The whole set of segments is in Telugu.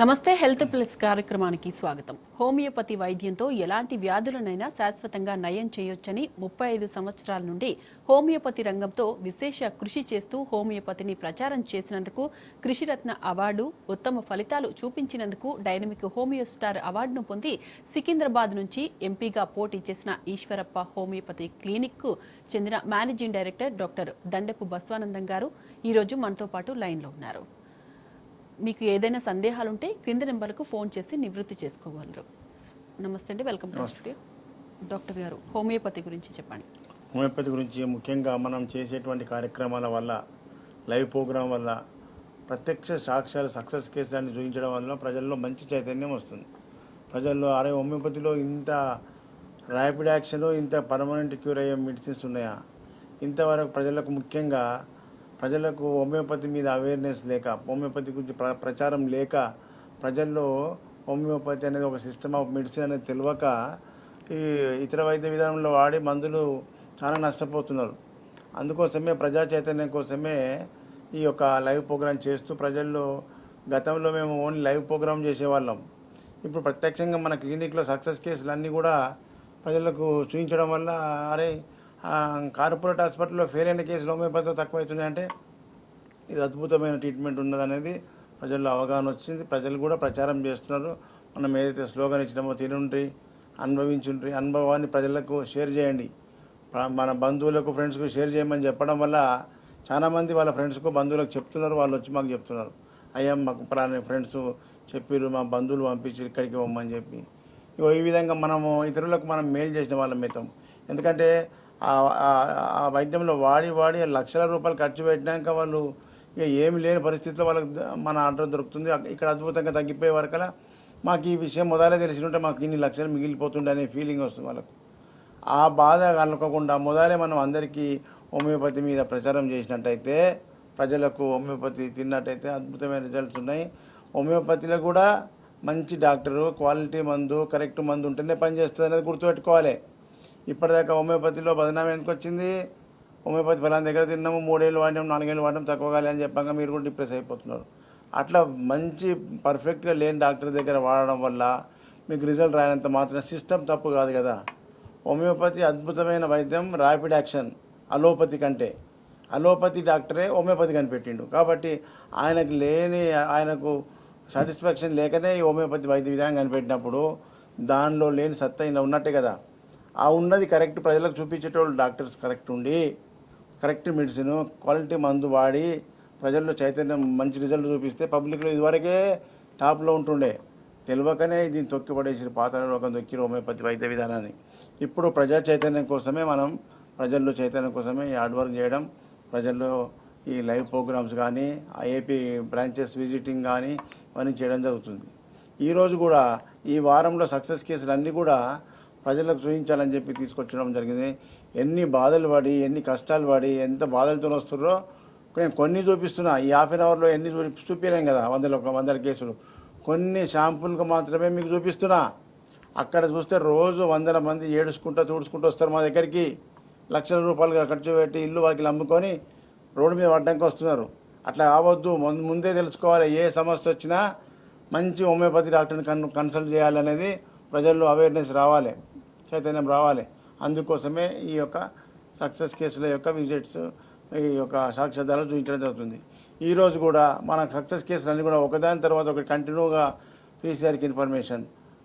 నమస్తే హెల్త్ ప్లస్ కార్యక్రమానికి స్వాగతం. హోమియోపతి వైద్యంతో ఎలాంటి వ్యాధులనైనా శాశ్వతంగా నయం చేయొచ్చని 35 సంవత్సరాల నుండి హోమియోపతి రంగంతో విశేష కృషి చేస్తూ హోమియోపతిని ప్రచారం చేసినందుకు కృషిరత్న అవార్డు, ఉత్తమ ఫలితాలు చూపించినందుకు డైనమిక్ హోమియో స్టార్ అవార్డును పొంది సికింద్రాబాద్ నుంచి ఎంపీగా పోటీ చేసిన ఈశ్వరప్ప హోమియోపతి క్లినిక్ కు చెందిన మేనేజింగ్ డైరెక్టర్ డాక్టర్ దండపు బస్వానందం గారు ఈరోజు మనతో పాటు లైన్లో ఉన్నారు. మీకు ఏదైనా సందేహాలుంటే క్రింది నెంబర్కు ఫోన్ చేసి నివృత్తి చేసుకోగలరు. నమస్తే అండి, వెల్కమ్ టు స్టూడియో. డాక్టర్ గారు, హోమియోపతి గురించి చెప్పండి. హోమియోపతి గురించి ముఖ్యంగా మనం చేసేటువంటి కార్యక్రమాల వల్ల, లైవ్ ప్రోగ్రాం వల్ల, ప్రత్యక్ష సాక్ష్యాలు సక్సెస్ కేసులన్నీ చూపించడం వల్ల ప్రజల్లో మంచి చైతన్యం వస్తుంది. ప్రజల్లో అరే హోమియోపతిలో ఇంత ర్యాపిడ్ యాక్షన్, ఇంత పర్మనెంట్ క్యూర్ అయ్యే మెడిసిన్స్ ఉన్నాయా, ఇంతవరకు ప్రజలకు ముఖ్యంగా ప్రజలకు హోమియోపతి మీద అవేర్నెస్ లేక, హోమియోపతి గురించి ప్రచారం లేక, ప్రజల్లో హోమియోపతి అనేది ఒక సిస్టమ్ ఆఫ్ మెడిసిన్ అనేది తెలియక ఈ ఇతర వైద్య విధానంలో వాడి మందులు చాలా నష్టపోతున్నారు. అందుకోసమే ప్రజా చైతన్యం కోసమే ఈ యొక్క లైవ్ ప్రోగ్రాం చేస్తూ ప్రజల్లో, గతంలో మేము ఓన్లీ లైవ్ ప్రోగ్రాం చేసేవాళ్ళం. ఇప్పుడు ప్రత్యక్షంగా మన క్లినిక్లో సక్సెస్ కేసులు అన్నీ కూడా ప్రజలకు చూపించడం వల్ల అరే కార్పొరేట్ హాస్పిటల్లో ఫెయిల్ అయిన కేసులు హోమియోపతిలో తక్కువవుతున్నాయంటే ఇది అద్భుతమైన ట్రీట్మెంట్ ఉన్నదనేది ప్రజల్లో అవగాహన వచ్చింది. ప్రజలు కూడా ప్రచారం చేస్తున్నారు. మనం ఏదైతే స్లోగన్ ఇచ్చినామో తినుండ్రి, అనుభవించుండ్రి, అనుభవాన్ని ప్రజలకు షేర్ చేయండి, మన బంధువులకు, ఫ్రెండ్స్కు షేర్ చేయమని చెప్పడం వల్ల చాలామంది వాళ్ళ ఫ్రెండ్స్కు, బంధువులకు చెప్తున్నారు. వాళ్ళు వచ్చి మాకు చెప్తున్నారు, అయ్యా మాకు పలానా ఫ్రెండ్స్ చెప్పారు, మా బంధువులు పంపించి ఇక్కడికి పోమని చెప్పి. ఈ విధంగా మనము ఇతరులకు మనం మేలు చేసిన వాళ్ళం అవుతాం. ఎందుకంటే ఆ వైద్యంలో వాడి లక్షల రూపాయలు ఖర్చు పెట్టినాక వాళ్ళు ఇక ఏమి లేని పరిస్థితిలో వాళ్ళకి మన ఆర్డర్ దొరుకుతుంది. ఇక్కడ అద్భుతంగా తగ్గిపోయే వరకలా మాకు ఈ విషయం మొదలే తెలిసి ఉంటే మాకు ఇన్ని లక్షలు మిగిలిపోతుండే అనే ఫీలింగ్ వస్తుంది వాళ్ళకు. ఆ బాధ కలగకుండా మొదలే మనం అందరికీ హోమియోపతి మీద ప్రచారం చేసినట్టయితే, ప్రజలకు హోమియోపతి తిన్నట్టయితే అద్భుతమైన రిజల్ట్స్ ఉన్నాయి. హోమియోపతిలో కూడా మంచి డాక్టరు, క్వాలిటీ మందు, కరెక్ట్ మందు ఉంటేనే పనిచేస్తుంది అనేది గుర్తుపెట్టుకోవాలి. ఇప్పటిదాకా హోమియోపతిలో బదనామీ ఎందుకు వచ్చింది? హోమియోపతి ఫలానా దగ్గర తిన్నాము, 3 ఏళ్ళు వాడినాము, 4 ఏళ్ళు వాడినాము, తక్కువగాలి అని చెప్పాక మీరు కూడా డిప్రెస్ అయిపోతున్నారు. అట్లా మంచి పర్ఫెక్ట్గా లేని డాక్టర్ దగ్గర వాడడం వల్ల మీకు రిజల్ట్ రాయనంత మాత్రం సిస్టమ్ తప్పు కాదు కదా. హోమియోపతి అద్భుతమైన వైద్యం, ర్యాపిడ్ యాక్షన్ అలోపతి కంటే. అలోపతి డాక్టరే హోమియోపతి కనిపెట్టిండు కాబట్టి ఆయనకు సాటిస్ఫాక్షన్ లేకనే ఈ హోమియోపతి వైద్య విధానం కనిపెట్టినప్పుడు దానిలో లేని సత్తా ఇలా ఉన్నట్టే కదా. ఆ ఉన్నది కరెక్ట్ ప్రజలకు చూపించేటోళ్ళు డాక్టర్స్ కరెక్ట్ ఉండి, కరెక్ట్ మెడిసిన్, క్వాలిటీ మందు వాడి ప్రజల్లో చైతన్యం, మంచి రిజల్ట్ చూపిస్తే పబ్లిక్లో ఇదివరకే టాప్లో ఉంటుండే. తెలియకనే దీన్ని తొక్కిపడేసి పాతలో ఒక దొక్కి హోమియోపతి వైద్య విధానాన్ని. ఇప్పుడు ప్రజా చైతన్యం కోసమే మనం, ప్రజల్లో చైతన్యం కోసమే ఈ హార్డ్ వర్క్ చేయడం, ప్రజల్లో ఈ లైవ్ ప్రోగ్రామ్స్ కానీ, ఏపీ బ్రాంచెస్ విజిటింగ్ కానీ ఇవన్నీ చేయడం జరుగుతుంది. ఈరోజు కూడా ఈ వారంలో సక్సెస్ కేసులు అన్నీ కూడా ప్రజలకు చూపించాలని చెప్పి తీసుకొచ్చడం జరిగింది. ఎన్ని బాధలు పడి, ఎన్ని కష్టాలు పడి, ఎంత బాధలతో వస్తున్నారో నేను కొన్ని చూపిస్తున్నా. ఈ హాఫ్ అన్ అవర్లో ఎన్ని చూపించలేం కదా, 100 కేసులు. కొన్ని షాంపుల్కి మాత్రమే మీకు చూపిస్తున్నా. అక్కడ చూస్తే రోజు 100 మంది ఏడుచుకుంటూ తుడుచుకుంటూ వస్తారు మా దగ్గరికి. లక్షల రూపాయలు ఖర్చు పెట్టి ఇల్లు వాకిలు అమ్ముకొని రోడ్డు మీద పడ్డానికి వస్తున్నారు. అట్లా కావద్దు. ముందే తెలుసుకోవాలి, ఏ సమస్య వచ్చినా మంచి హోమియోపతి డాక్టర్ని కన్సల్ట్ చేయాలనేది ప్రజల్లో అవేర్నెస్ రావాలి, చైతన్యం రావాలి. అందుకోసమే ఈ యొక్క సక్సెస్ కేసుల యొక్క విజిట్స్, ఈ యొక్క సాక్ష్యాధారాలు చూపించడం జరుగుతుంది. ఈరోజు కూడా మన సక్సెస్ కేసులన్నీ కూడా ఒకదాని తర్వాత ఒకటి కంటిన్యూగా పీసీఆర్కి ఇన్ఫర్మేషన్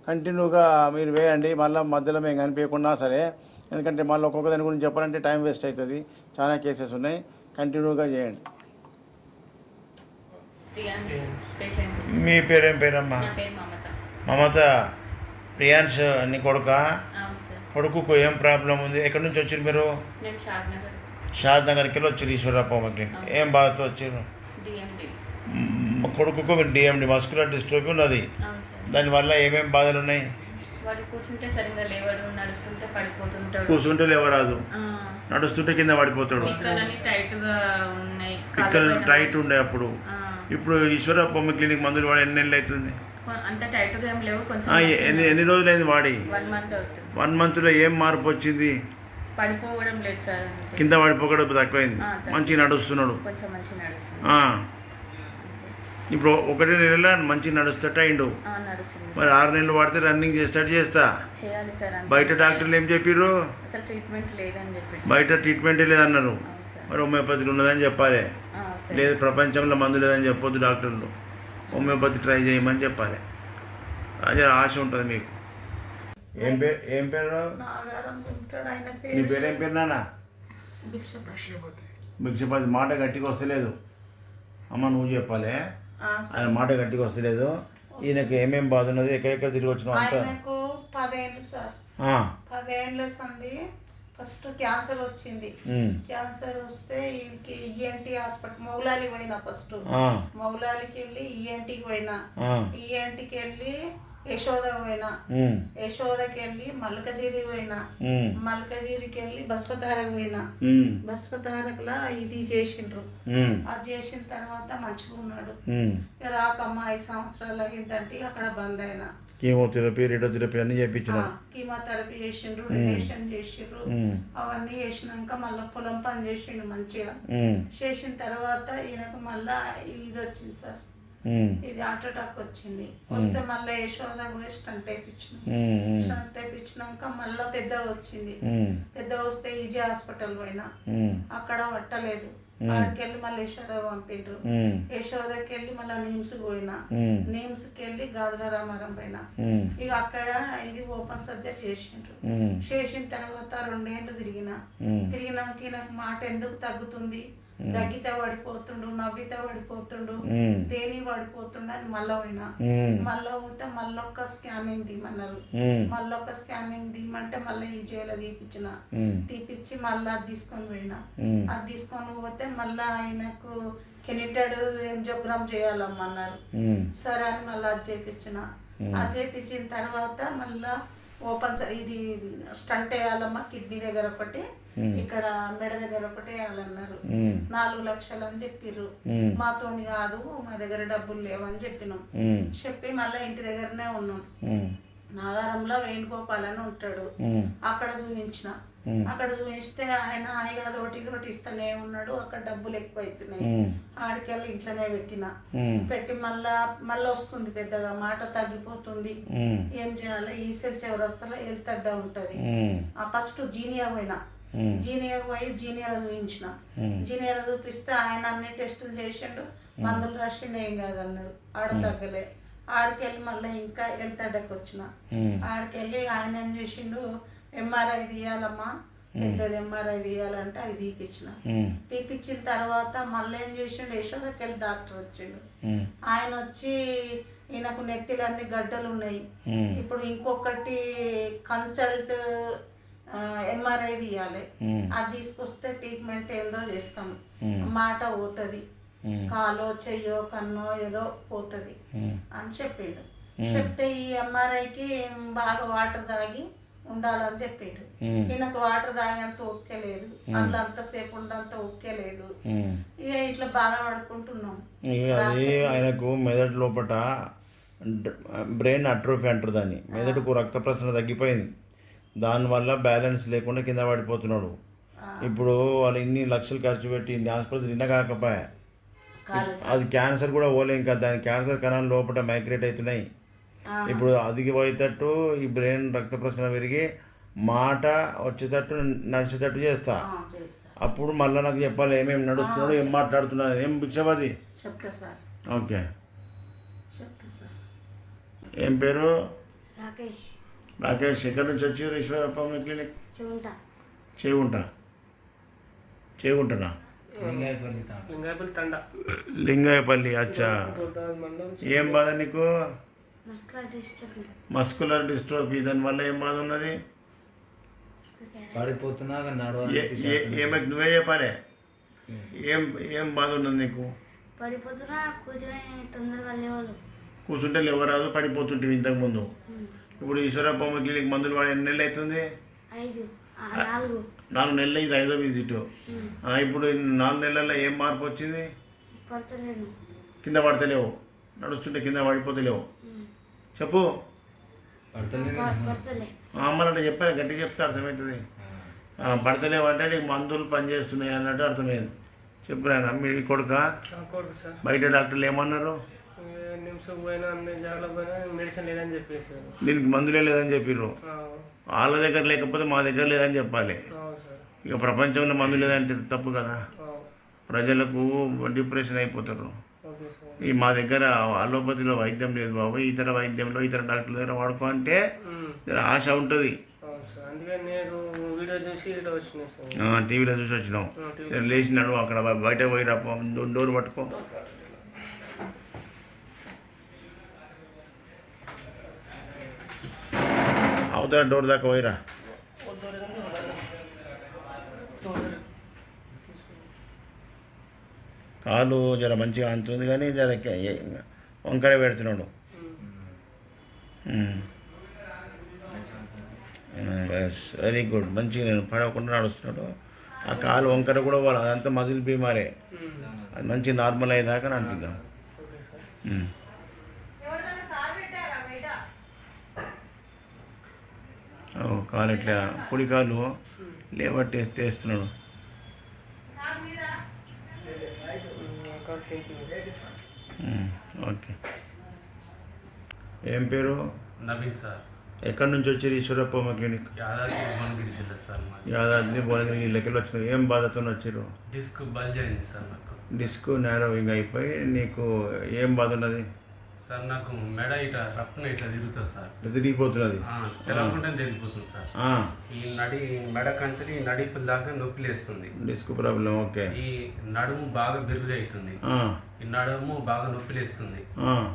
కంటిన్యూగా మీరు వేయండి. మళ్ళీ మధ్యలో మేము కనిపించకుండా సరే, ఎందుకంటే మళ్ళీ ఒక్కొక్క దాని గురించి చెప్పాలంటే టైం వేస్ట్ అవుతుంది. చాలా కేసెస్ ఉన్నాయి, కంటిన్యూగా చేయండి. మీ పేరేం పేరమ్మా? మమత. ప్రియాన్స్ నీ కొడుకు ఏం ప్రాబ్లం ఉంది? ఎక్కడి నుంచి వచ్చారు మీరు? షాద్ నగర్కి వెళ్ళి వచ్చారు ఈశ్వరప్ప క్లినిక్. ఏం బాధతో వచ్చారు? కొడుకు మీరు డిఎండి, మస్కులర్ డిస్ట్రోఫీ ఉన్నది. దానివల్ల ఏమేమి బాధలు ఉన్నాయి? కూర్చుంటే లేవరాదు, నడుస్తుంటే కింద పడిపోతాడు, పిక్కలు టైట్ ఉండే అప్పుడు. ఇప్పుడు ఈశ్వరప్ప క్లినిక్ మందులు వాడి ఎన్ని నెలలు అవుతుంది? ఎన్ని రోజులు అయింది వాడి? 1 monthలో ఏం మార్పు వచ్చింది? పడిపోవడం లేదు సార్, కింద పడిపోవడం తక్కువైంది, మంచిగా నడుస్తున్నాడు. ఇప్పుడు 1 నెల మంచి నడుస్తట అయిండు. నడుస్తుంది మరి 6 నెలలు వాడితే రన్నింగ్ చేస్తాడు చేస్తా. చేయాలి సార్. బయట డాక్టర్లు ఏం చెప్పిర్రు? అసలు ట్రీట్మెంట్ లేదని చెప్పి బయట ట్రీట్మెంటే లేదన్నారు. మరి హోమియోపతిలో ఉన్నదని చెప్పాలి. లేదు ప్రపంచంలో మందు లేదని చెప్పొద్దు డాక్టర్లు. హోమియోపతి ట్రై చేయమని చెప్పాలి. అదే ఆశ ఉంటుంది మీకు. ఏం పేరు? నీ పేరేం పేరు నాన్న? భిక్షపతి. మాట గట్టిగా వస్తలేదు అమ్మ, నువ్వు చెప్పాలి. ఆయన మాట గట్టిగా వస్తలేదు. ఈయనకు ఏమేం బాధ ఉన్నది, ఎక్కడెక్కడ తిరిగి వచ్చినావు అంతా? 10 ఏళ్ళు సార్. 10 ఏళ్ళ సంది ఫస్ట్ క్యాన్సర్ వచ్చింది. క్యాన్సర్ వస్తే ఈఎన్టీ హాస్పిటల్ మౌలాలి పోయినా. ఫస్ట్ మౌలాలికి వెళ్ళి ఈఎన్టీకి పోయినా. ఈఎన్టీకి వెళ్ళి యశోద పోయినా. యశోదకి వెళ్ళి మల్కజీరి పోయినా. మల్కజీరికి వెళ్ళి బస్పతారకు పోయినా. బస్పతారకులా ఇది చేసిండ్రు. అది చేసిన తర్వాత మంచిగా ఉన్నాడు. రాకమ్మ 5 సంవత్సరాలు అయిందంటే అక్కడ బంద్ అయినా. కీమోథెరపీ, రేడియోథెరపీ అన్ని చేయించినారు. కీమోథెరపీ చేసిండ్రు, రేడియేషన్ చేసిండ్రు. అవన్నీ చేసినాక మళ్ళీ పొలం పని చేసిండు మంచిగా. చేసిన తర్వాత ఈయనకు మళ్ళా ఇది వచ్చింది సార్. ఇది హార్ట్ అటాక్ వచ్చింది. వస్తే మళ్ళీ యశోద పోయి స్టంట్ వేయించినాం. స్టంట్ వేయించినాక మళ్ళీ పెద్దగా వచ్చింది. పెద్దగా వస్తే ఈజీ హాస్పిటల్ పోయినా. అక్కడ పట్టలేదు. అక్కడికి వెళ్ళి మళ్ళీ యశోద పంపిండ్రు. యశోదకి వెళ్ళి మళ్ళీ నిమ్స్ పోయినా. నిమ్స్ కి వెళ్ళి గాజుల రామారం పోయినా. ఇక అక్కడ ఇది ఓపెన్ సర్జరీ చేసిండ్రు. చేసిన తర్వాత 2 ఏళ్ళు తిరిగినాక నాకు మాట ఎందుకు తగ్గుతుంది, దగ్గితే పడిపోతుండు, నవ్వితే పడిపోతుండు, దేని పడిపోతుండు అని మళ్ళా పోయినా. మళ్ళా పోతే మళ్ళొక్క స్కానింగ్ తీయమన్నారు. మళ్ళొక్క స్కానింగ్ తీయమంటే మళ్ళీ ఈ జైలు తీపిచ్చి మళ్ళీ అది తీసుకొని పోయినా. అది తీసుకొని పోతే మళ్ళా ఆయనకు కెనిటెడ్ ఎంజియోగ్రామ్ చేయాలమ్మన్నారు. సరే అని మళ్ళీ అది చేపించిన. అది చేపించిన తర్వాత మళ్ళా ఓపెన్ ఇది స్టంట్ వేయాలమ్మా, కిడ్నీ దగ్గర ఒకటి, ఇక్కడ మెడ దగ్గర ఒకటి వేయాలన్నారు. 4 లక్షలు అని చెప్పిర్రు. మాతోని కాదు, మా దగ్గర డబ్బులు లేవని చెప్పినాం. చెప్పి మళ్ళీ ఇంటి దగ్గరనే ఉన్నాం. నాగారంలో వేణుగోపాల్ అని ఉంటాడు. అక్కడ చూపించిన. అక్కడ చూపిస్తే ఆయన హాయిగా ఒకటి ఇస్తూనే ఉన్నాడు. అక్కడ డబ్బులు ఎక్కువ అవుతున్నాయి. ఆడికెళ్ళి ఇంట్లోనే పెట్టి మళ్ళా వస్తుంది పెద్దగా, మాట తగ్గిపోతుంది. ఏం చేయాలి? ఈసెల్ చౌరస్తాలో హెల్త్ అడ్డా ఉంటది. ఫస్ట్ జీనియా పోయినా. జీనియా పోయి జీనియా చూపించిన. జీనియా చూపిస్తే ఆయన అన్ని టెస్టులు చేసిండు, మందులు రాసిండు, ఏం కాదన్నాడు. ఆడ తగ్గలే. ఆడికెళ్ళి మళ్ళీ ఇంకా హెల్త్ అడ్డకి వచ్చిన. ఆడికెళ్ళి ఆయన ఏం చేసిండు, ఎంఆర్ఐ తీయాలమ్మా, పెద్దది ఎంఆర్ఐ తీయాలంటే అవి తీపిచ్చిన తర్వాత మళ్ళీ ఏం చేసిండు, యశోదకి వెళ్ళి డాక్టర్ వచ్చిండు. ఆయన వచ్చి ఈయనకు నెత్తిలన్నీ గడ్డలు ఉన్నాయి, ఇప్పుడు ఇంకొకటి కన్సల్ట్ ఎంఆర్ఐ తీయాలి, అది తీసుకొస్తే ట్రీట్మెంట్ ఏందో చేస్తాం, మాట పోతుంది, కాలో చెయ్యో కన్నో ఏదో పోతుంది అని చెప్పిండు. చెప్తే ఈ ఎంఆర్ఐకి బాగా వాటర్ తాగి ఉండాలని చెప్పిండు. ఈయనకు వాటర్ తాగేంత ఓకేలేదు, అందులో అంతసేపు ఉండంత ఓకేలేదు. ఇక ఇట్లా బాగా పడుకుంటున్నాం. అది ఆయనకు మెదడు లోపల బ్రెయిన్ అట్రోఫీ అంటారు దాన్ని. మెదడుకు రక్త ప్రసరణ తగ్గిపోయింది, దానివల్ల బ్యాలెన్స్ లేకుండా కింద పడిపోతున్నాడు. ఇప్పుడు వాళ్ళు ఇన్ని లక్షలు ఖర్చు పెట్టి ఇన్ని ఆసుపత్రి నిన్న కాకపోయా, అది క్యాన్సర్ కూడా పోలే. ఇంకా దాని క్యాన్సర్ కణాలు లోపల మైగ్రేట్ అవుతున్నాయి. ఇప్పుడు అదికి పోయేటట్టు ఈ బ్రెయిన్ రక్త ప్రసరణ పెరిగి మాట వచ్చేటట్టు నడిచేటట్టు చేస్తా. అప్పుడు మళ్ళీ నాకు చెప్పాలి ఏమేమి నడుస్తున్నాడు, ఏం మాట్లాడుతున్నాడు. ఏం భిక్షపతి? చెప్తా సార్. ఓకే. చెప్తా సార్. ఏం పేరు? రాకేష్. రాకేష్. ఎక్కడి నుంచి వచ్చారు? ఈశ్వరప్ప క్లినిక్ చేగుంటనా? లింగాయపల్లి. అచ్చా. ఏం బాధ నీకు? Muscular dystrophy. దానివల్ల ఏం బాధ ఉన్నది? పడిపోతున్నా నువ్వే చెప్పాలి. ఏం బాధ ఉన్నది నీకు? పడిపోతున్నా, కూర్చుంటే లేవరాదు, పడిపోతుంటే ఇంతకుముందు. ఇప్పుడు ఈశ్వరప్ప క్లినిక్ మందులు వాడి ఎన్ని నెలలు అవుతుంది? 4 నెలలు. ఇది 5వ విజిట్. ఇప్పుడు 4 నెలల్లో ఏం మార్పు వచ్చింది? కింద పడతలేవు, నడుస్తుంటే కింద పడిపోతలేవు. చెప్పు. అమ్మలంటే చెప్పాను, గట్టిగా చెప్తే అర్థమవుతుంది. పడతలేవు అంటే నీకు మందులు పనిచేస్తున్నాయి అన్నట్టు అర్థమైంది. చెప్పురా మీ కొడుక నా కొడుకు సార్ బయట డాక్టర్లు ఏమన్నారు? నిమిషం పోయినా అన్ని జాగ్రత్త పోయినా మెడిసిన్ లేదని చెప్పేసారు. దీనికి మందులే లేదని చెప్పిర్రు. వాళ్ళ దగ్గర లేకపోతే మా దగ్గర లేదని చెప్పాలి. అవును సార్. ఇక ప్రపంచంలో మందు లేదంటే తప్పు కదా. అవును. ప్రజలకు డిప్రెషన్ అయిపోతారు. Okay sir. ఈ మా దగ్గర అలోపతిలో వైద్యం లేదు బాబు, ఇతర వైద్యంలో ఇతర డాక్టర్ల దగ్గర వాడుకో అంటే ఆశ ఉంటుంది. అవును సార్. అందుకని నేను వీడియో చూసి ఇట్లా వచ్చినాయి సార్. టీవీలో చూసి వచ్చినాం. లేచినాడు అక్కడ బయట పోయిరా, డోర్ పట్టుకో. అవతల డోర్ దాకా పోయిరా. కాలు జర మంచిగా అంటుంది కానీ జర వంకర పెడుతున్నాడు. వెరీ గుడ్, మంచిగా నేను పడకుండా నడుస్తున్నాడు. ఆ కాలు వంకర కూడా వాళ్ళు అదంతా మజిల్ బీమారే, అది మంచి నార్మల్ అయ్యేదాకా నడిపిద్దాం. కాలు ఇట్లా కుడి కాలు లేబట్టి తెస్తున్నాడు. ఓకే. ఏం పేరు? నవీన్ సార్. ఎక్కడి నుంచి వచ్చారు? ఈశ్వరప్పమ్మ క్లినిక్. యాదాద్రి భువనగిరి జిల్లా సార్ మాది. యాదాద్రి భువనగిరి ఈ లెక్కలు వచ్చినాయి. ఏం బాధతో వచ్చారు? డిస్క్ బల్జ్ అయింది సార్ నాకు. డిస్క్ నేరోవింగ్ అయిపోయి నీకు ఏం బాధ ఉన్నది సార్? నాకు మెడ ఇట్లా రప్పున ఇట్లా తిరుగుతుంది సార్. తిరిగిపోతున్నది, తెలవకుండా తిరిగిపోతుంది సార్. ఈ మెడ కంచెలు ఈ నడిపుల దాకా నొప్పి లేస్తుంది. Disc problem. ఓకే. ఈ నడుము బాగా బిర్రుగా అవుతుంది. ఈ నడుము బాగా నొప్పి లేస్తుంది.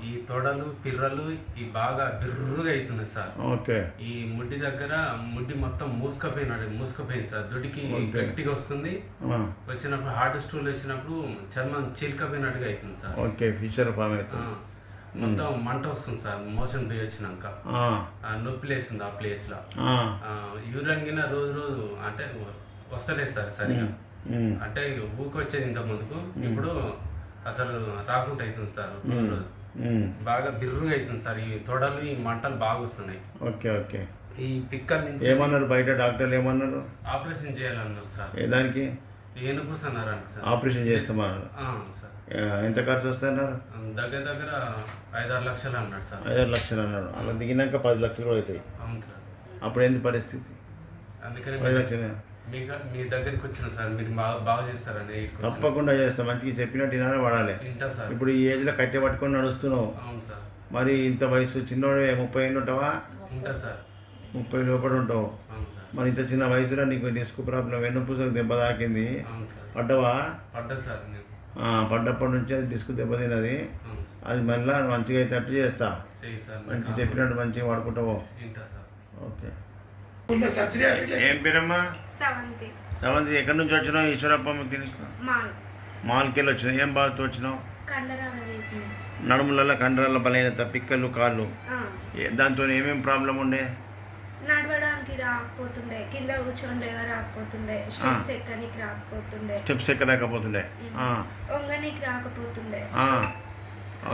ఈ తొడలు పిర్రలు ఈ బాగా బిర్రుగా అవుతుంది సార్. ఓకే. ఈ ముడ్డి దగ్గర ముడ్డి మొత్తం మూసుకపోయింది సార్. దొడికి గట్టిగా వస్తుంది. వచ్చినప్పుడు హార్ట్ స్టూల్ వచ్చినప్పుడు చర్మం చీలికపోయినట్టుగా అవుతుంది సార్. ఓకే. ఫిషర్ ఫామ్ అవుతుంది. మొత్తం మంట వస్తుంది సార్. మోషన్ పోయి వచ్చినాక నొప్పి లేస్తుంది ఆ ప్లేస్ లో. యూరిన్ గిన రోజు అంటే వస్తలేదు సార్ సరిగా. అంటే ఊకొచ్చేది ఇంత ముందుకు, ఇప్పుడు అసలు రాకుండా అవుతుంది సార్. రోజు బాగా బిర్రుగా అవుతుంది సార్. ఈ తొడలు ఈ మంటలు బాగా వస్తున్నాయి. ఓకే. ఓకే. ఈ పిక్కల నుంచి ఏమన్నారు బయట డాక్టర్లు? ఏమన్నారు? ఆపరేషన్ చేయాలన్నారు సార్. ఏ దానికి? ఏనుపుస్ అన్నారండి సార్. ఆపరేషన్ చేస్తామన్నారు సార్. ఎంత ఖర్చు వస్తున్నారు? దగ్గర 5-6 లక్షలు అన్నాడు సార్. 5-6 లక్షలు అన్నాడు. అలా దిగినాక 10 లక్షలు కూడా అవుతాయి. అవును సార్. అప్పుడు ఏంటి పరిస్థితి? అందుకని 10 లక్షలు మీ దగ్గరికి వచ్చిన సార్. మీరు బాగా చేస్తారని. తప్పకుండా చేస్తాం. మంచిగా చెప్పినట్టు వినాలి, వాడాలి. వింటా సార్. ఇప్పుడు ఈ ఏజ్లో కట్టె పట్టుకొని నడుస్తున్నావు. అవును సార్. మరి ఇంత వయసు చిన్నోడే 30 ఏళ్ళు ఉంటావా? ఉంటా సార్. 30 లోపల ఉంటావు. అవును సార్. మరి ఇంత చిన్న వయసులో నీకు డిస్క్ ప్రాబ్లం, వెన్నుపూసకు దెబ్బ తాకింది. అవును సార్. పడ్డవా? పడ్డా సార్. నేను పడ్డప్పటి నుంచి అది డిస్క్ దెబ్బతిన్నది. అది మళ్ళీ మంచిగా అయ్యేటట్టు చేస్తా. మంచి చెప్పినట్టు మంచిగా వాడుకుంటావు. ఓకే. ఏం పేరమ్మా? శ్రవంతి. శ్రవంతి, ఎక్కడి నుంచి వచ్చినావు? ఈశ్వరప్పమ్మ క్లినిక్ మాల్కి వెళ్ళి వచ్చినావు. ఏం బాధతో వచ్చినావు? నడుములలో కండరాల బలహీనత, పిక్కలు, కాళ్ళు, దాంతో ఏమేమి ప్రాబ్లం ఉండే? నడవడానికి రాకపోతుండే, కింద కూర్చొని రాకపోతుండే, స్టెప్స్ ఎక్కడానికి రాకపోతుండే, స్టెప్స్ ఎక్కలేకపోతుండే, వంగనికి రాకపోతుండే.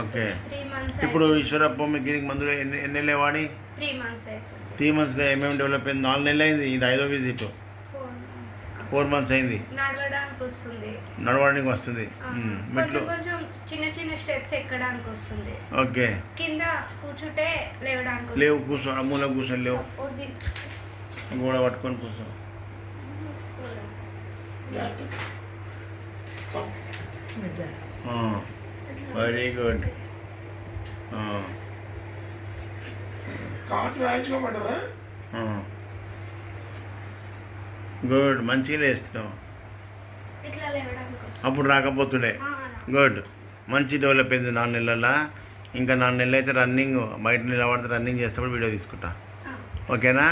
ఓకే. 3 months. ఇప్పుడు ఈశ్వరప్పమ్మ క్లినిక్ మందులు ఎన్ని వాడి? 3 months అవుతుంది. 3 monthsలో ఏమేమి డెవలప్ అయింది? 4 నెలలు అయింది. ఇది 5వ విజిట్. 4 months అయింది. నడవడానికి వస్తుంది. నడవడానికి వస్తుంది. కొంచెం చిన్న స్టెప్స్ ఎక్కడానికి వస్తుంది. ఓకే. కింద కూర్చుంటే లేవడానికి లేవు, కూర్చో. మూల కూర్చొని లేవు, గోడ పట్టుకొని కూర్చో. Very good. గుడ్, మంచిగా వేస్తున్నావు. అప్పుడు రాకపోతుండే. గుడ్, మంచి డెవలప్ అయింది 4 నెలల్లో. ఇంకా 4 నెలలు అయితే రన్నింగ్, బయట నిలబడితే రన్నింగ్ చేసేటప్పుడు వీడియో తీసుకుంటా. ఓకేనా?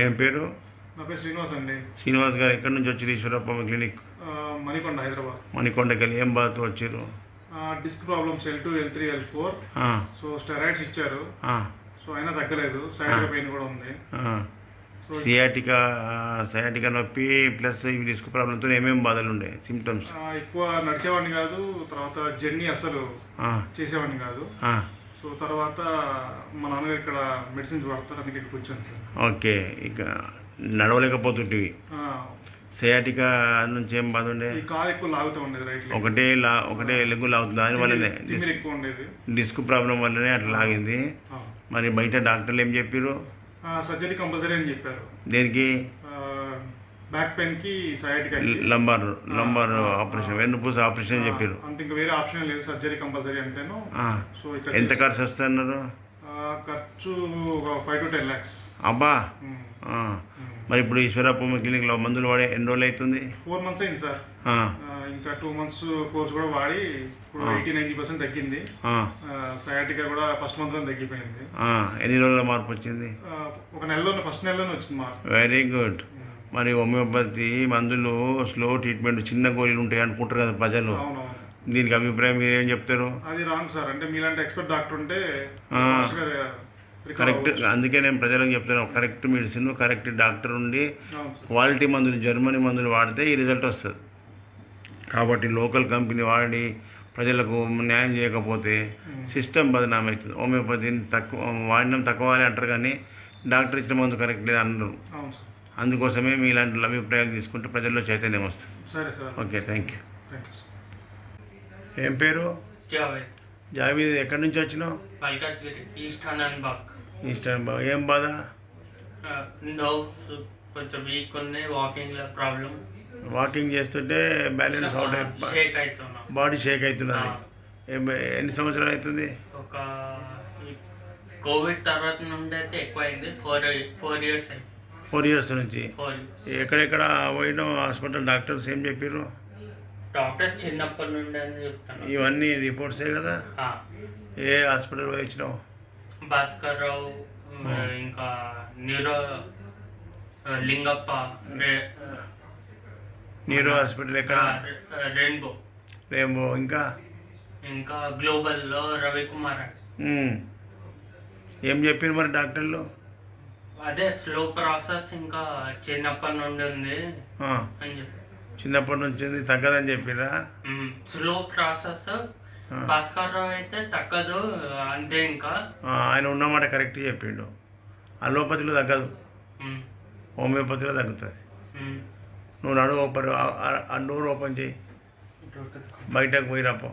ఏం పేరు? నా పేరు శ్రీనివాస్ అండి. శ్రీనివాస్ గారు, ఎక్కడి నుంచి వచ్చారు? ఈశ్వరప్పమ్మ క్లినిక్ మణికొండ, హైదరాబాద్. మణికొండకి వెళ్ళి ఏం బాధతో వచ్చారు? Disc problems L2, L3, L4. So steroids ఇచ్చారు. సో అయినా తగ్గలేదు. సైడ్ పెయిన్ కూడా ఉంది. సయాటికా నొప్పి ప్లస్ ఇవి డిస్క్ ప్రాబ్లంతో ఏమేమి బాధలు ఉండే? సిమ్టమ్స్? ఎక్కువ నడిచేవాడిని కాదు. తర్వాత జర్నీ అసలు చేసేవాడిని కాదు. సో తర్వాత మా నాన్నగారు ఇక్కడ మెడిసిన్స్ వాడతారు, అందుకే ఇక్కడికి వచ్చాను సార్. ఓకే. ఇక నడవలేకపోతుంటివి, సయాటికా నుంచి ఏం బాధ ఉండే? ఈ కాలు ఎక్కువ లాగుతూ ఉండేది రైట్ లెగ్. ఒకటే లెగ్గు లాగుతుంది, దానివల్లనే తిమ్మిరి ఎక్కువ ఉండేది. డిస్క్ ప్రాబ్లం వల్లనే అట్లా లాగింది. మరి బయట డాక్టర్లు ఏం చెప్పారు? సర్జరీ కంపల్సరీ అని చెప్పారు. దేనికి? బ్యాక్ పెయిన్ కి, సయాటికా, లంబార్ ఆపరేషన్, వెన్నుపూస ఆపరేషన్ చెప్పారు. అంత ఇంకా వేరే ఆప్షన్ లేదు, సర్జరీ కంపల్సరీ అంటేను. సో ఇక్కడ ఎంత ఖర్చు వస్తున్నారు? ఖర్చు 5 to 10 lakhs. అబ్బా. మరి ఇప్పుడు ఈశ్వరప్ప క్లినిక్లో మందులు వాడే ఎన్ని రోజులు అవుతుంది? 4 months అయింది సార్. ఇంకా 2 months కోర్స్ కూడా వాడి ఇప్పుడు 80-90% తగ్గింది. సయాటికా కూడా ఫస్ట్ మంత్ లో తగ్గిపోయింది. ఎన్ని రోజుల మార్పు వచ్చింది? ఒక నెలలో, ఫస్ట్ నెలలోనే వచ్చింది మార్పు. Very good. మరి హోమియోపతి మందులు స్లో ట్రీట్మెంట్, చిన్న గోళీలు ఉంటాయి అనుకుంటారు కదా ప్రజలు. దీనికి అభిప్రాయం మీరు ఏం చెప్తారు? అది రాంగ్ సార్. అంటే మీలాంటి ఎక్స్పర్ట్ డాక్టర్ ఉంటే కరెక్ట్. అందుకే నేను ప్రజలకు చెప్తాను, కరెక్ట్ మెడిసిన్, కరెక్ట్ డాక్టర్ ఉండి క్వాలిటీ మందులు, జర్మనీ మందులు వాడితే ఈ రిజల్ట్ వస్తుంది. కాబట్టి లోకల్ కంపెనీ వాడి ప్రజలకు న్యాయం చేయకపోతే సిస్టమ్ బదనామం అవుతుంది. హోమియోపతిని వాడినం తక్కువ అంటారు, కానీ డాక్టర్ ఇచ్చిన మందు కరెక్ట్ లేదు అన్నారు. అందుకోసమే మీ ఇలాంటి అభిప్రాయాలు తీసుకుంటే ప్రజల్లో చైతన్యం వస్తుంది. సరే సార్. Okay, thank you. ఏం పేరు? జావేద్. ఎక్కడి నుంచి వచ్చినావు? ఈస్టర్న్ బాగ్. ఏం బాధ? నర్వ్స్ కొంచెం వీక్ ఉన్నాయి, వాకింగ్ చేస్తుంటే బ్యాలెన్స్ అవుట్ బాడీ షేక్ అవుతున్నది. ఎన్ని సంవత్సరాలు అవుతుంది? ఒక కోవిడ్ తర్వాత నుండి అయితే ఎక్కువ అయింది. 4 years అయింది. 4 years నుంచి. ఎక్కడెక్కడ పోయినావు హాస్పిటల్? డాక్టర్స్ ఏం చెప్పారు? డాక్టర్స్ చిన్నప్పటి నుండి అని చెప్తాను. ఇవన్నీ రిపోర్ట్సే కదా? ఏ హాస్పిటల్ పోయి వచ్చినావు? భాస్కర్ రావు, ఇంకా లింగప్ప, నీరో హాస్పిటల్ ఎక్కడ? రెయిన్బో. ఇంకా గ్లోబల్లో రవికుమార్. ఏం చెప్పారు మరి డాక్టర్లు? అదే స్లో ప్రాసెస్, ఇంకా చిన్నప్పటి నుండి ఉంది అని చెప్పి. చిన్నప్పటి నుంచి తగ్గదని చెప్పిరా? Slow process. భాస్కర్ రావు అయితే తగ్గదు అంతే. ఇంకా ఆయన ఉన్నమాట కరెక్ట్ చెప్పిండు. అలోపతిలో తగ్గదు, హోమియోపతిలో తగ్గుతుంది. నువ్వు నోరు ఓపెన్ చేయి, బయటకు పోయి రాపో.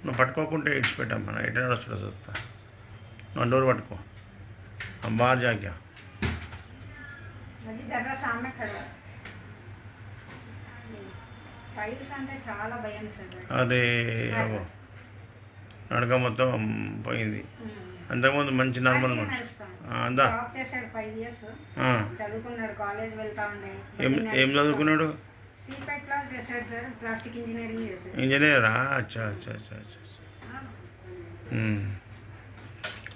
నువ్వు పట్టుకోకుంటే ఇడిచిపెట్టమ్మా, ఎట నడుస్తుందో చూస్తా. నువ్వు డోర్ పట్టుకో, బాగా జాగ్యా. అదే నడక మొత్తం పోయింది. అంతకుముందు మంచి నార్మల్ అందా. ఏం చదువుకున్నాడు? ఇంజనీరా? అచ్చా అచ్చా అచ్చా అచ్చా.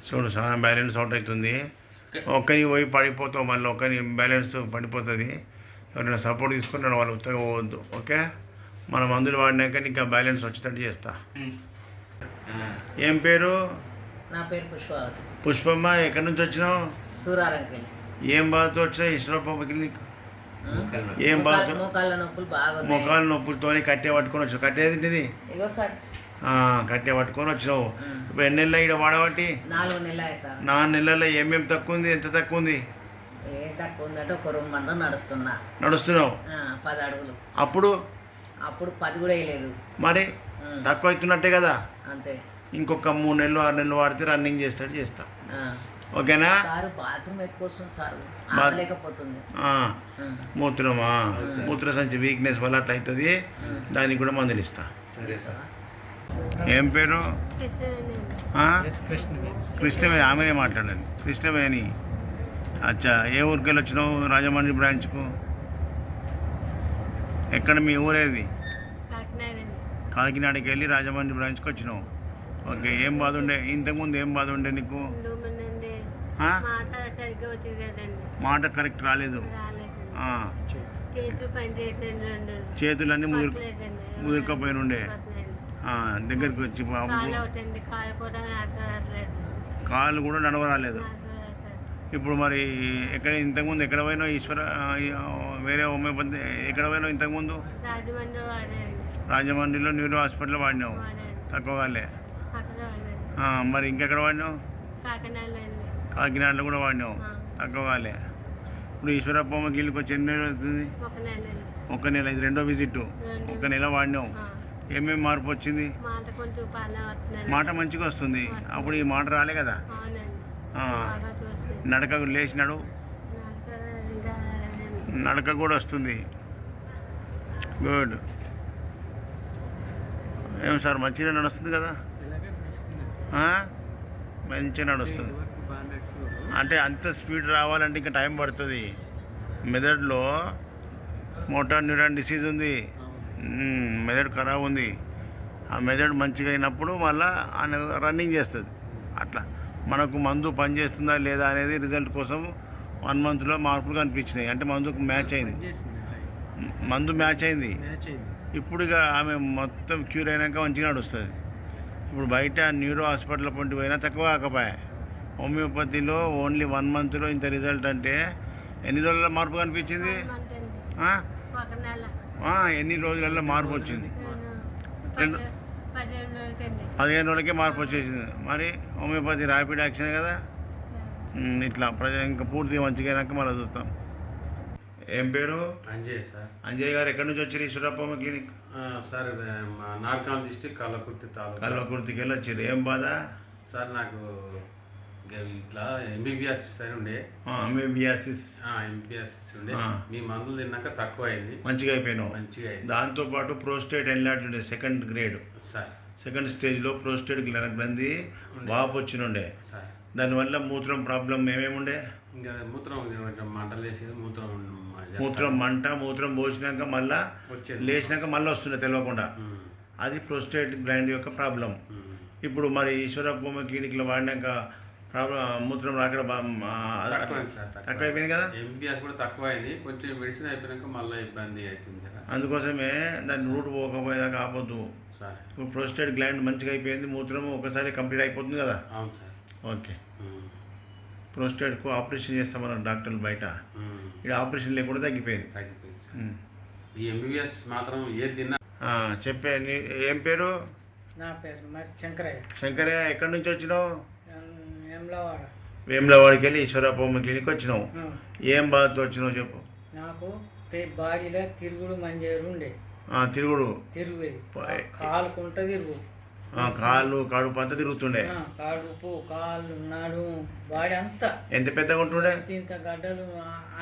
చూడు, చాలా బ్యాలెన్స్ అవుట్ అవుతుంది. ఒక్కరికి పోయి పడిపోతావు, మళ్ళీ ఒక్కరి బ్యాలెన్స్ పడిపోతుంది. ఎవరైనా సపోర్ట్ తీసుకుని వాళ్ళు ఉత్తగా పోవద్దు. ఓకే, మన మందులు వాడినాక ఇంకా బ్యాలెన్స్ వచ్చేటట్టు చేస్తా. ఏం పేరు? నా పేరు పుష్పవతి. పుష్పమ్మ. ఎక్కడి నుంచి వచ్చినావు? సూరారంకి. ఏం బాధతో వచ్చినావు ఈశ్వరప్ప క్లినిక్? ఏం బాధ? మోకాళ్ళ నొప్పులు బాగా. మోకాళ్ళ నొప్పులతో కట్టే పట్టుకొని వచ్చావు. కట్టేది ఇది? కట్టే పట్టుకొని వచ్చినావు. ఇప్పుడు ఎన్ని నెలలు ఇక్కడ వాడబట్టి? 4 నెలలు సార్. 4 నెలల్లో ఏమేమి తక్కువ ఉంది? ఎంత తక్కువ ఉంది? ఏం తక్కువ ఉందంటే ఒక 2 మంది నడుస్తున్నావు. 10 అడుగులు. అప్పుడు 10 కూడా వేయలేదు. మరి తక్కువ అవుతున్నట్టే కదా? అంతే. ఇంకొక 3 నెలలు 6 నెలలు వాడితే రన్నింగ్ చేస్తా. ఓకేనా? సార్ బాత్రూమ్ ఎక్కువ వస్తుంది సార్, ఆగలేకపోతుంది. మూత్రమా? మూత్ర సంచి వీక్నెస్ వల్ల అట్లా అవుతుంది. దానికి కూడా మందులు ఇస్తా. ఏం పేరు? కృష్ణవేణి. ఆమెనే మాట్లాడండి. కృష్ణవేణి. అచ్చా, ఏ ఊరికి వెళ్ళి వచ్చినావు? రాజమండ్రి బ్రాంచ్కు. ఎక్కడ మీ ఊరేది? కాకినాడకి వెళ్ళి రాజమండ్రి బ్రాంచ్కి వచ్చినావు. ఓకే, ఏం బాధ ఉండే ఇంతకుముందు? ఏం బాధ ఉండే నీకు? మాట కరెక్ట్ రాలేదు. చేతులన్నీ ముదురుకపోయినుండే. దగ్గరికి వచ్చి కాళ్ళు కూడా నడవరాలేదు. ఇప్పుడు మరి ఎక్కడ ఇంతకుముందు ఎక్కడ పోయినావు? ఈశ్వర వేరే హోమియోపతి ఎక్కడ పోయినావు ఇంతకుముందు? రాజమండ్రిలో న్యూరో హాస్పిటల్ వాడినావు, తక్కువగాలే. మరి ఇంకెక్కడ వాడినావు? కాకినాడలో కూడా వాడినావు, తక్కువగాలే. ఇప్పుడు ఈశ్వరప్పమ్మ క్లినిక్ వచ్చి ఎన్ని నెలలు అవుతుంది? ఒక నెల. ఇది రెండో విజిట్. ఒక నెల వాడినావు. ఏమేమి మార్పు వచ్చింది? మాట మంచిగా వస్తుంది. అప్పుడు ఈ మాట రాలే కదా. నడక లేచినాడు, నడక కూడా వస్తుంది. గుడ్. ఏం సార్ మంచిగా నడుస్తుంది కదా? మంచిగా నడుస్తుంది. అంటే అంత స్పీడ్ రావాలంటే ఇంకా టైం పడుతుంది. మెదడులో మోటార్ న్యూరాన్ డిసీజ్ ఉంది. మెదడు ఖరాబ్ ఉంది. ఆ మెదడు మంచిగా అయినప్పుడు మళ్ళీ రన్నింగ్ చేస్తుంది. అట్లా మనకు మందు పనిచేస్తుందా లేదా అనేది రిజల్ట్ కోసం 1 monthలో మార్పులు కనిపించినాయి. అంటే మందుకు మ్యాచ్ అయింది. మందు మ్యాచ్ అయింది. ఇప్పుడు ఇక ఆమె మొత్తం క్యూర్ అయినాక మంచిగా నడుస్తుంది. ఇప్పుడు బయట న్యూరో హాస్పిటల్ పొంటి పోయినా తక్కువ కాకపోయా. హోమియోపతిలో ఓన్లీ 1 monthలో ఇంత రిజల్ట్ అంటే ఎన్ని రోజుల్లో మార్పు కనిపించింది? ఎన్ని రోజులలో మార్పు వచ్చింది? 15 రోజులకే మార్పు వచ్చేసింది. మరి హోమియోపతి ర్యాపిడ్ యాక్షన్ కదా. ఇట్లా ఇంకా పూర్తిగా మంచిగా అయినాక మళ్ళీ చూస్తాం. ఏం పేరు? అంజయ్ సార్. అంజయ్ గారు ఎక్కడి నుంచి వచ్చారు? Eshwarappamma clinic sir Narkal district Kalwakurthy తాలూకా. కల్వకుర్తికి వెళ్ళి వచ్చారు. ఏం బాధ సార్? నాకు ఇట్లా ఎంబీబీఎస్ అని ఉండే. ఎంబీబీఎస్ ఉండే. మీ మందులు తిన్నాక తక్కువ అయింది. మంచిగా అయిపోయినావు. మంచిగా అయింది. దాంతోపాటు ప్రోస్టేట్ ఎన్లార్జ్ ఉండే 2nd grade సార్. 2nd స్టేజ్లో ప్రోస్టేట్ గ్రంథి వాపు వచ్చినుండే. సార్ దానివల్ల మూత్రం ప్రాబ్లం ఏమేమి ఉండే? ఇంకా మూత్రం మంటలు వేసేది. మూత్రం మంట, మూత్రం పోసినాక మళ్ళా లేచినాక మళ్ళీ వస్తుండే తెలియకుండా. అది ప్రోస్టేట్ గ్లాండ్ యొక్క ప్రాబ్లం. ఇప్పుడు మరి ఈశ్వరప్పమ్మ క్లినిక్లో వాడినాక ప్రాబ్లం మూత్రం రాకడ తక్కువ అయిపోయింది కదా. ఎంబీబీఎస్ కూడా తక్కువ అయింది. కొంచెం మెడిసిన్ అయిపోయినాక మళ్ళీ ఇబ్బంది అవుతుంది కదా. అందుకోసమే దాన్ని రూట్ పోకపోయేదాకా ఆపొద్దు సార్. ఇప్పుడు ప్రోస్టేట్ గ్లాండ్ మంచిగా అయిపోయింది. మూత్రం ఒకసారి కంప్లీట్ అయిపోతుంది కదా. అవును సార్. ఓకే. ప్రోస్టేట్కు ఆపరేషన్ చేస్తామన్నారు డాక్టర్లు బయట. ఇక్కడ ఆపరేషన్ లేకుండా తగ్గిపోయింది. ఈ ఎంబీబీఎస్ మాత్రం ఏది తిన్నా. చెప్పే. ఏం పేరు? నా పేరు శంకరయ్య. శంకరయ్య, ఎక్కడి నుంచి వచ్చినావు? వేములవాడ. వేములవాడికి వెళ్ళి ఈశ్వరప్పమ్మ క్లినిక్ వచ్చినావు. ఏం బాధతో వచ్చినావు చెప్పు. నాకు బాడీలో తిరుగుడు మంజేరు ఉండే. తిరుగుది కాలుకుంట తిరుగు. కాళ్ళు కడుపు అంతా తిరుగుతుండే. కడుపు కాళ్ళు నడు బాడీ అంతా. ఎంత పెద్దగా ఉంటుండే? ఇంత గడ్డలు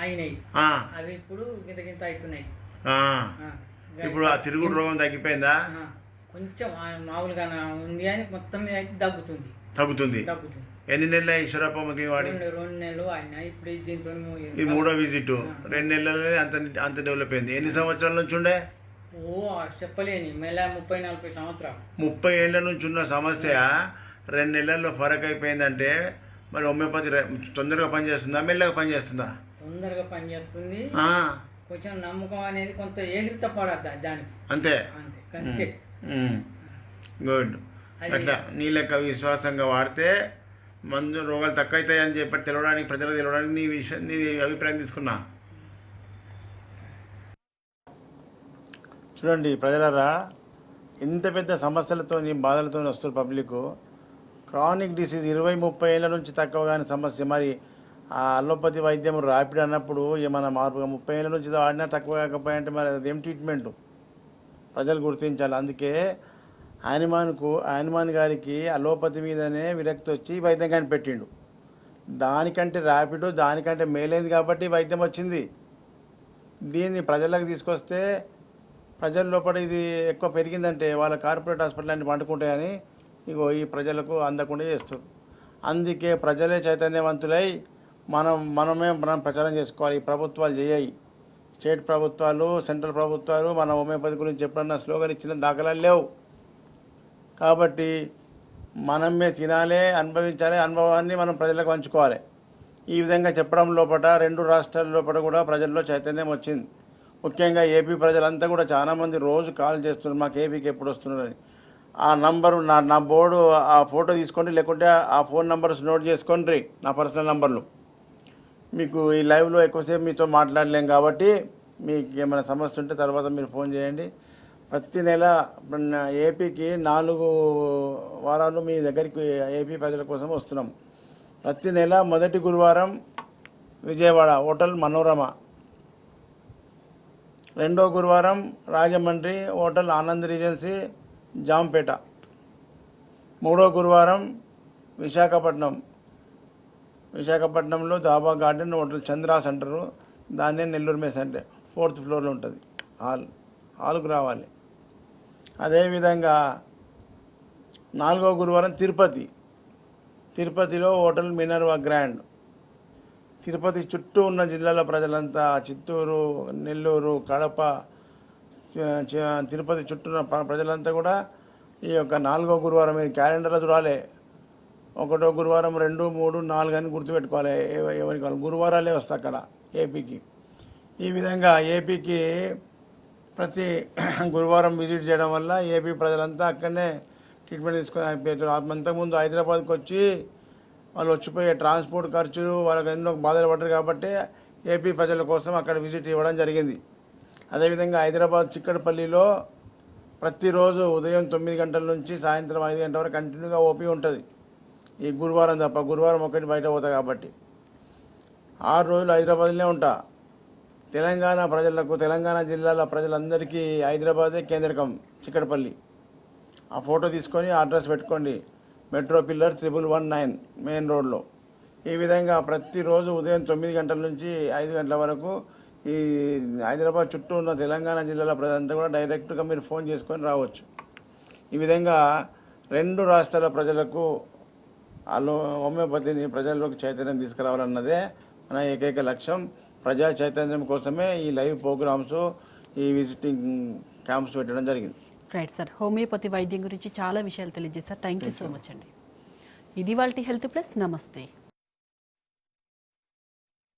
అయినాయి. అవి ఇప్పుడు గింత అవుతున్నాయి. ఇప్పుడు ఆ తిరుగుడు రోగం తగ్గిపోయిందా? కొంచెం మామూలుగా ఉంది అని మొత్తం మీద అయితే తగ్గుతుంది. తగ్గుతుంది. ఎన్ని నెలలు ఈశ్వరప్పమ్మకి వాడి? 2 నెలలు అయినా. ఇప్పుడు దీంతో ఇది 3వ విజిట్. 2 నెలలనే అంత డెవలప్ అయింది. ఎన్ని సంవత్సరాల నుంచి ఉండే? చెప్పలేని మెల్ల 30-40 సంవత్సరాలు. 30 ఏళ్ళ నుంచి ఉన్న సమస్య 2 నెలల్లో ఫరక్ అయిపోయిందంటే మరి హోమియోపతి తొందరగా పనిచేస్తుందా మెల్లగా పనిచేస్తుందా? తొందరగా పనిచేస్తుంది. కొంచెం నమ్మకం అనేది కొంత ఎగిరిత పడద్దా దానికి. అంతే అంతే. గుడ్. అట్లా నీ లెక్క విశ్వాసంగా వాడితే మందు రోగాలు తక్కువ అవుతాయి అని చెప్పి తెలవడానికి, ప్రజలకు తెలవడానికి నీ అభిప్రాయం తీసుకున్నా. చూడండి ప్రజలరా, ఇంత పెద్ద సమస్యలతో బాధలతో వస్తున్న పబ్లిక్. క్రానిక్ డిసీజ్ 20-30 ఏళ్ళ నుంచి తక్కువ కాని సమస్య. మరి ఆ అలోపతి వైద్యం ర్యాపిడ్ అన్నప్పుడు ఏమైనా మార్పుగా 30 ఏళ్ళ నుంచి వాడినా తక్కువ కాకపోయాయంటే మరి అదేం ట్రీట్మెంటు ప్రజలు గుర్తించాలి. అందుకే హనుమాన్ గారికి అలోపతి మీదనే విరక్తి వచ్చి వైద్యం కనిపెట్టిండు. దానికంటే ర్యాపిడ్ దానికంటే మేలైంది కాబట్టి వైద్యం వచ్చింది. దీన్ని ప్రజలకు తీసుకొస్తే ప్రజల లోపల ఇది ఎక్కువ పెరిగిందంటే వాళ్ళ కార్పొరేట్ హాస్పిటల్ అన్ని పండుకుంటాయని ఈ ప్రజలకు అందకుండా చేస్తారు. అందుకే ప్రజలే చైతన్యవంతులై మనం ప్రచారం చేసుకోవాలి. ఈ ప్రభుత్వాలు చేయాయి. స్టేట్ ప్రభుత్వాలు, సెంట్రల్ ప్రభుత్వాలు మన హోమియోపతి గురించి ఎప్పుడన్నా స్లోగన్ ఇచ్చిన దాఖలాలు లేవు. కాబట్టి మనమే తినాలి, అనుభవించాలి. అనుభవాన్ని మనం ప్రజలకు పంచుకోవాలి. ఈ విధంగా చెప్పడం లోపల 2 రాష్ట్రాల లోపల కూడా ప్రజల్లో చైతన్యం వచ్చింది. ముఖ్యంగా ఏపీ ప్రజలంతా కూడా చాలామంది రోజు కాల్ చేస్తున్నారు, మాకు ఏపీకి ఎప్పుడు వస్తున్నారని. ఆ నంబరు నా బోర్డు, ఆ ఫోటో తీసుకోండి, లేకుంటే ఆ ఫోన్ నంబర్స్ నోట్ చేసుకోండి, నా పర్సనల్ నంబర్లు. మీకు ఈ లైవ్లో ఎక్కువసేపు మీతో మాట్లాడలేం కాబట్టి మీకు ఏమైనా సమస్య ఉంటే తర్వాత మీరు ఫోన్ చేయండి. ప్రతి నెల ఏపీకి 4 వారాలు మీ దగ్గరికి ఏపీ ప్రజల కోసం వస్తున్నాం. ప్రతి నెల మొదటి గురువారం విజయవాడ హోటల్ మనోరమ. రెండో గురువారం రాజమండ్రి హోటల్ ఆనంద్ రీజెన్సీ జాంపేట. మూడో గురువారం విశాఖపట్నంలో దాబా గార్డెన్ హోటల్ చంద్ర సెంటరు, దాన్నే నెల్లూరు మెస్ అంటే 4th ఫ్లోర్లో ఉంటుంది. హాల్కు రావాలి. అదేవిధంగా నాలుగో గురువారం తిరుపతిలో హోటల్ మినర్వా గ్రాండ్. తిరుపతి చుట్టూ ఉన్న జిల్లాల ప్రజలంతా, చిత్తూరు, నెల్లూరు, కడప, తిరుపతి చుట్టూ ఉన్న ప్రజలంతా కూడా ఈ యొక్క నాలుగో గురువారం మీరు క్యాలెండర్లో చూడాలి. 1వ గురువారం 2, 3, 4 అని గుర్తుపెట్టుకోవాలి. ఎవరికి వాళ్ళు గురువారాలే వస్తాయి అక్కడ ఏపీకి. ఈ విధంగా ఏపీకి ప్రతి గురువారం విజిట్ చేయడం వల్ల ఏపీ ప్రజలంతా అక్కడనే ట్రీట్మెంట్ తీసుకొని అయిపోతారు. అంతకుముందు హైదరాబాద్కి వచ్చి వాళ్ళు వచ్చిపోయే ట్రాన్స్పోర్ట్ ఖర్చులు వాళ్ళకి ఎన్నో బాధలు పడ్డారు కాబట్టి ఏపీ ప్రజల కోసం అక్కడ విజిట్ ఇవ్వడం జరిగింది. అదేవిధంగా హైదరాబాద్ చిక్కడపల్లిలో ప్రతిరోజు ఉదయం 9 గంటల నుంచి సాయంత్రం 5 గంటల వరకు కంటిన్యూగా ఓపీ ఉంటుంది. ఈ గురువారం తప్ప, గురువారం ఒకటి బయట పోతా కాబట్టి 6 రోజులు హైదరాబాద్లోనే ఉంటా. తెలంగాణ జిల్లాల ప్రజలందరికీ హైదరాబాదే కేంద్రకం, చిక్కడపల్లి. ఆ ఫోటో తీసుకొని అడ్రస్ పెట్టుకోండి. మెట్రో పిల్లర్ 1119 మెయిన్ రోడ్లో. ఈ విధంగా ప్రతిరోజు ఉదయం 9 గంటల నుంచి 5 గంటల వరకు ఈ హైదరాబాద్ చుట్టూ ఉన్న తెలంగాణ జిల్లాల ప్రజలంతా కూడా డైరెక్ట్గా మీరు ఫోన్ చేసుకొని రావచ్చు. ఈ విధంగా 2 రాష్ట్రాల ప్రజలకు హోమియోపతిని ప్రజల్లోకి చైతన్యం తీసుకురావాలన్నదే మన ఏకైక లక్ష్యం. ప్రజా చైతన్యం కోసమే ఈ లైవ్ ప్రోగ్రామ్స్, ఈ విజిటింగ్ క్యాంప్స్ పెట్టడం జరిగింది. రైట్ సార్, హోమియోపతి వైద్యం గురించి చాలా విషయాలు తెలియజేశారు. థ్యాంక్ యూ సో మచ్ అండి. ఇది వాళ్ళ హెల్త్ ప్లస్. నమస్తే.